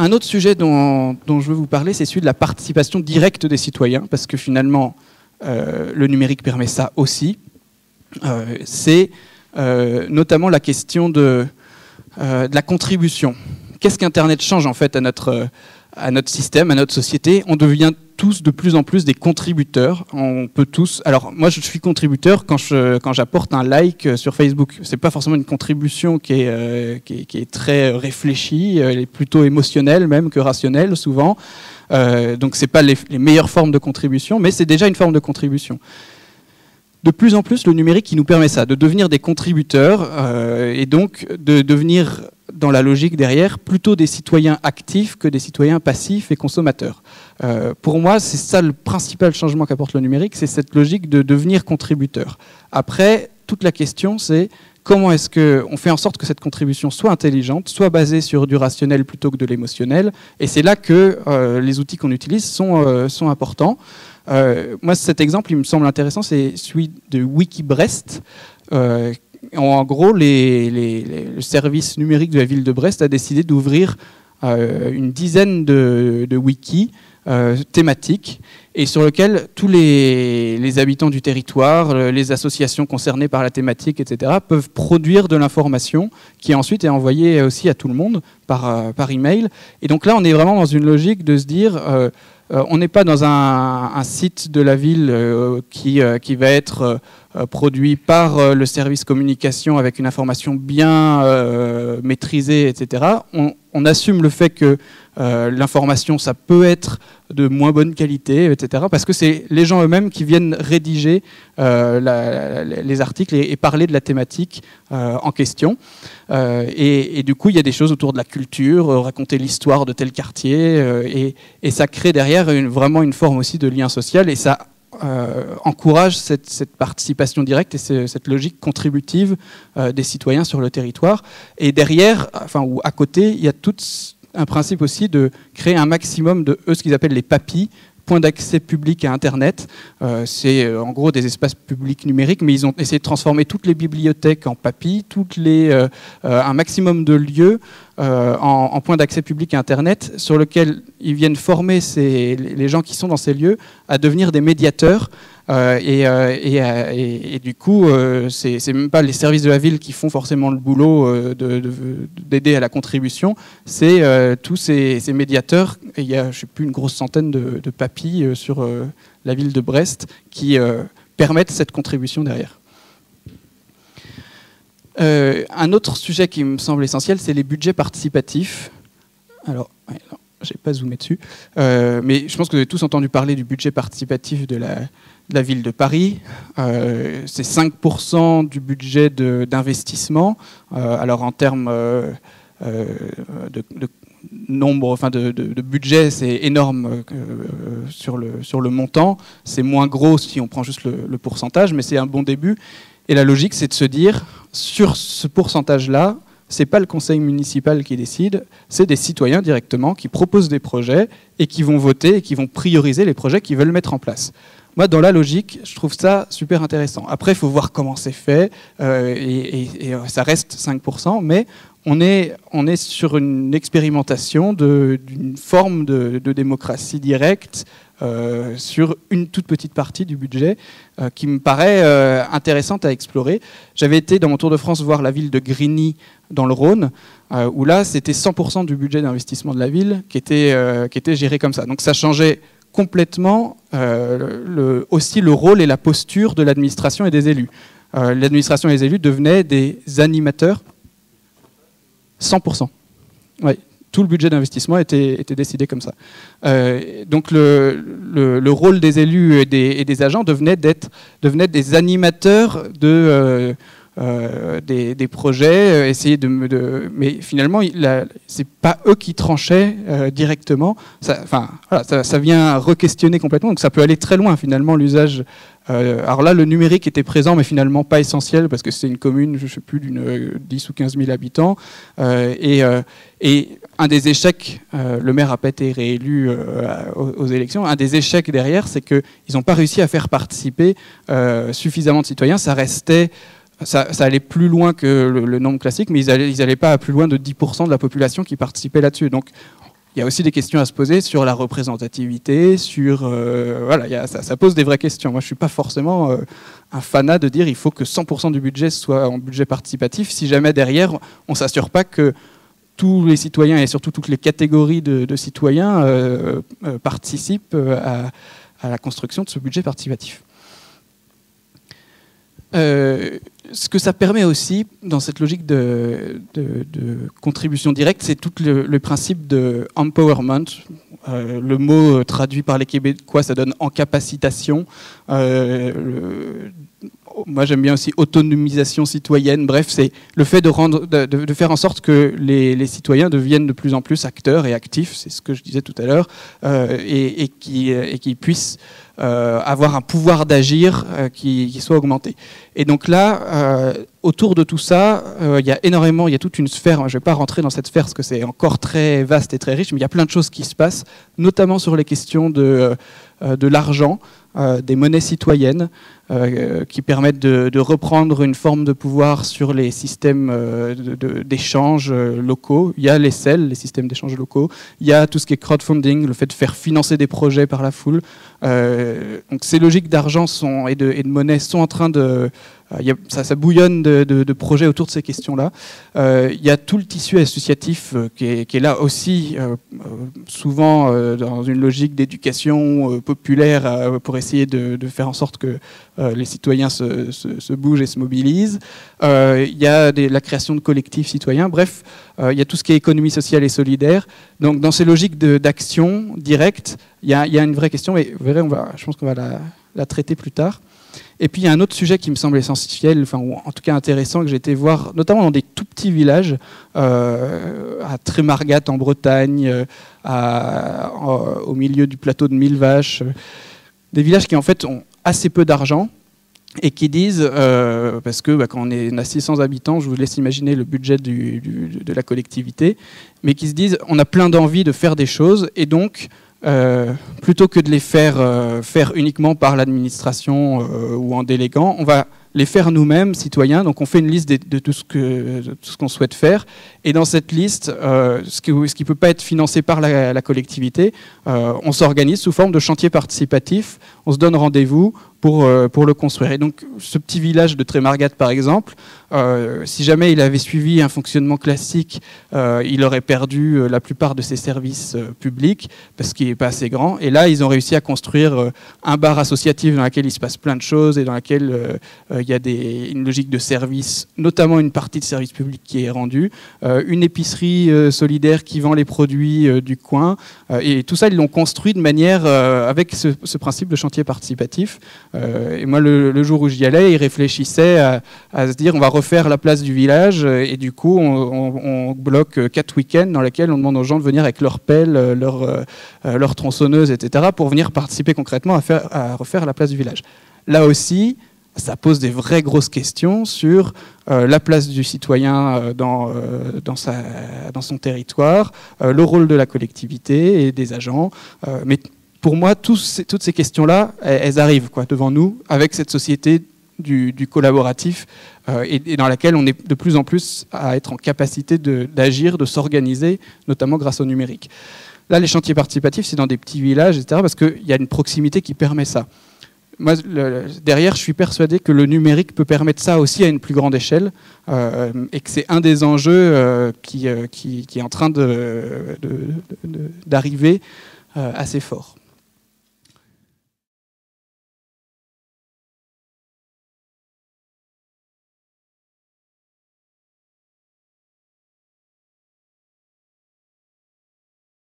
Un autre sujet dont je veux vous parler, c'est celui de la participation directe des citoyens, parce que finalement, le numérique permet ça aussi. C'est notamment la question de la contribution. Qu'est-ce qu'Internet change en fait à notre système, à notre société? On devient tous de plus en plus des contributeurs. On peut tous. Alors moi, je suis contributeur quand j'apporte un like sur Facebook. C'est pas forcément une contribution qui est très réfléchie. Elle est plutôt émotionnelle même que rationnelle souvent. Donc c'est pas les meilleures formes de contribution, mais c'est déjà une forme de contribution. De plus en plus, le numérique qui nous permet ça, de devenir des contributeurs et donc de devenir, dans la logique derrière, plutôt des citoyens actifs que des citoyens passifs et consommateurs. Pour moi, c'est ça le principal changement qu'apporte le numérique, c'est cette logique de devenir contributeur. Après, toute la question, c'est comment est-ce qu'on fait en sorte que cette contribution soit intelligente, soit basée sur du rationnel plutôt que de l'émotionnel. Et c'est là que les outils qu'on utilise sont importants. Moi, cet exemple, il me semble intéressant, c'est celui de Wikibrest. En gros, le service numérique de la ville de Brest a décidé d'ouvrir une dizaine de wikis thématiques et sur lequel tous les habitants du territoire, les associations concernées par la thématique, etc., peuvent produire de l'information qui ensuite est envoyée aussi à tout le monde par email. Et donc là, on est vraiment dans une logique de se dire... on n'est pas dans un site de la ville qui va être produit par le service communication avec une information bien maîtrisée, etc. On assume le fait que l'information, ça peut être de moins bonne qualité, etc. Parce que c'est les gens eux-mêmes qui viennent rédiger les articles et parler de la thématique en question. Et du coup, il y a des choses autour de la culture, raconter l'histoire de tel quartier, et ça crée derrière vraiment une forme aussi de lien social, et ça encourage cette participation directe et cette logique contributive des citoyens sur le territoire. Et derrière, ou à côté, il y a tout un principe aussi de créer un maximum de ce qu'ils appellent les PAPI, points d'accès public à Internet. C'est en gros des espaces publics numériques, mais ils ont essayé de transformer toutes les bibliothèques en PAPI, un maximum de lieux en points d'accès public à Internet, sur lequel ils viennent former les gens qui sont dans ces lieux à devenir des médiateurs. Et du coup, c'est même pas les services de la ville qui font forcément le boulot d'aider à la contribution, c'est tous ces médiateurs. Et il y a, je sais plus, une grosse centaine de papilles sur la ville de Brest qui permettent cette contribution derrière. Un autre sujet qui me semble essentiel, c'est les budgets participatifs. Alors, je n'ai pas zoomé dessus, mais je pense que vous avez tous entendu parler du budget participatif de la ville de Paris. C'est 5% du budget d'investissement. Alors en termes de nombre, de budget, c'est énorme sur le montant. C'est moins gros si on prend juste le pourcentage, mais c'est un bon début. Et la logique, c'est de se dire, sur ce pourcentage-là, c'est pas le conseil municipal qui décide, c'est des citoyens directement qui proposent des projets et qui vont voter et qui vont prioriser les projets qu'ils veulent mettre en place. Moi, dans la logique, je trouve ça super intéressant. Après, il faut voir comment c'est fait, et ça reste 5%, mais on est sur une expérimentation d'une forme de démocratie directe sur une toute petite partie du budget qui me paraît intéressante à explorer. J'avais été dans mon tour de France voir la ville de Grigny dans le Rhône, où là, c'était 100% du budget d'investissement de la ville qui était géré comme ça. Donc ça changeait complètement aussi le rôle et la posture de l'administration et des élus. L'administration et les élus devenaient des animateurs. 100%. Oui, tout le budget d'investissement était décidé comme ça. Donc le rôle des élus et des agents devenait des animateurs des projets, mais finalement, c'est pas eux qui tranchaient directement. Ça vient re-questionner complètement, donc ça peut aller très loin finalement l'usage. Alors là, le numérique était présent, mais finalement pas essentiel, parce que c'est une commune, je ne sais plus, d'une 10 ou 15 000 habitants. Et un des échecs, le maire n'a pas été réélu aux élections, un des échecs derrière, c'est qu'ils n'ont pas réussi à faire participer suffisamment de citoyens. Ça allait plus loin que le nombre classique, mais ils allaient pas à plus loin de 10% de la population qui participait là-dessus. Donc, il y a aussi des questions à se poser sur la représentativité, sur voilà, ça pose des vraies questions. Moi, je suis pas forcément un fanat de dire il faut que 100% du budget soit en budget participatif, si jamais derrière on s'assure pas que tous les citoyens et surtout toutes les catégories de citoyens participent à la construction de ce budget participatif. Ce que ça permet aussi, dans cette logique de contribution directe, c'est tout le principe de empowerment. Le mot traduit par les Québécois, ça donne encapacitation. Moi, j'aime bien aussi autonomisation citoyenne. Bref, c'est le fait de faire en sorte que les citoyens deviennent de plus en plus acteurs et actifs, c'est ce que je disais tout à l'heure, et qui puissent avoir un pouvoir d'agir qui soit augmenté. Et donc là, autour de tout ça, il y a toute une sphère. Je ne vais pas rentrer dans cette sphère parce que c'est encore très vaste et très riche, mais il y a plein de choses qui se passent, notamment sur les questions de l'argent, des monnaies citoyennes qui permettent de reprendre une forme de pouvoir sur les systèmes d'échanges locaux. Il y a les CEL, les systèmes d'échanges locaux. Il y a tout ce qui est crowdfunding, le fait de faire financer des projets par la foule. Donc ces logiques d'argent et de monnaie sont en train de... ça bouillonne de projets autour de ces questions-là. Il y a tout le tissu associatif qui est là aussi, souvent dans une logique d'éducation populaire pour essayer de faire en sorte que les citoyens se bougent et se mobilisent. Il y a la création de collectifs citoyens. Bref, il y a tout ce qui est économie sociale et solidaire. Donc dans ces logiques d'action directe, il y a une vraie question, et vous verrez, je pense qu'on va la traiter plus tard. Et puis il y a un autre sujet qui me semble essentiel, ou en tout cas intéressant, que j'ai été voir, notamment dans des tout petits villages, à Trémargat en Bretagne, au milieu du plateau de Millevaches, des villages qui en fait ont assez peu d'argent et qui disent, parce que quand on a 600 habitants, je vous laisse imaginer le budget de la collectivité, mais qui se disent on a plein d'envie de faire des choses, et donc plutôt que de les faire uniquement par l'administration ou en déléguant, on va les faire nous-mêmes, citoyens. Donc on fait une liste de tout ce qu'on souhaite faire. Et dans cette liste, ce qui ne peut pas être financé par la collectivité, on s'organise sous forme de chantier participatif. On se donne rendez-vous pour le construire. Et donc ce petit village de Trémargat, par exemple, si jamais il avait suivi un fonctionnement classique, il aurait perdu la plupart de ses services publics parce qu'il n'est pas assez grand. Et là, ils ont réussi à construire un bar associatif dans lequel il se passe plein de choses et dans lequel il y a une logique de service, notamment une partie de service public qui est rendue, une épicerie solidaire qui vend les produits du coin. Et tout ça, ils l'ont construit de manière avec ce principe de chantier participatif. Et moi, le jour où j'y allais, ils réfléchissaient à se dire on va refaire la place du village, et du coup, on bloque 4 week-ends dans lesquels on demande aux gens de venir avec leur pelle, leur tronçonneuse, etc., pour venir participer concrètement à refaire la place du village. Là aussi, ça pose des vraies grosses questions sur la place du citoyen dans son territoire, le rôle de la collectivité et des agents. Mais pour moi, toutes ces questions-là, elles arrivent devant nous avec cette société du collaboratif et dans laquelle on est de plus en plus à être en capacité d'agir, de s'organiser, notamment grâce au numérique. Là, les chantiers participatifs, c'est dans des petits villages, etc., parce qu'il y a une proximité qui permet ça. Moi, derrière, je suis persuadé que le numérique peut permettre ça aussi à une plus grande échelle, et que c'est un des enjeux qui est en train d'arriver assez fort.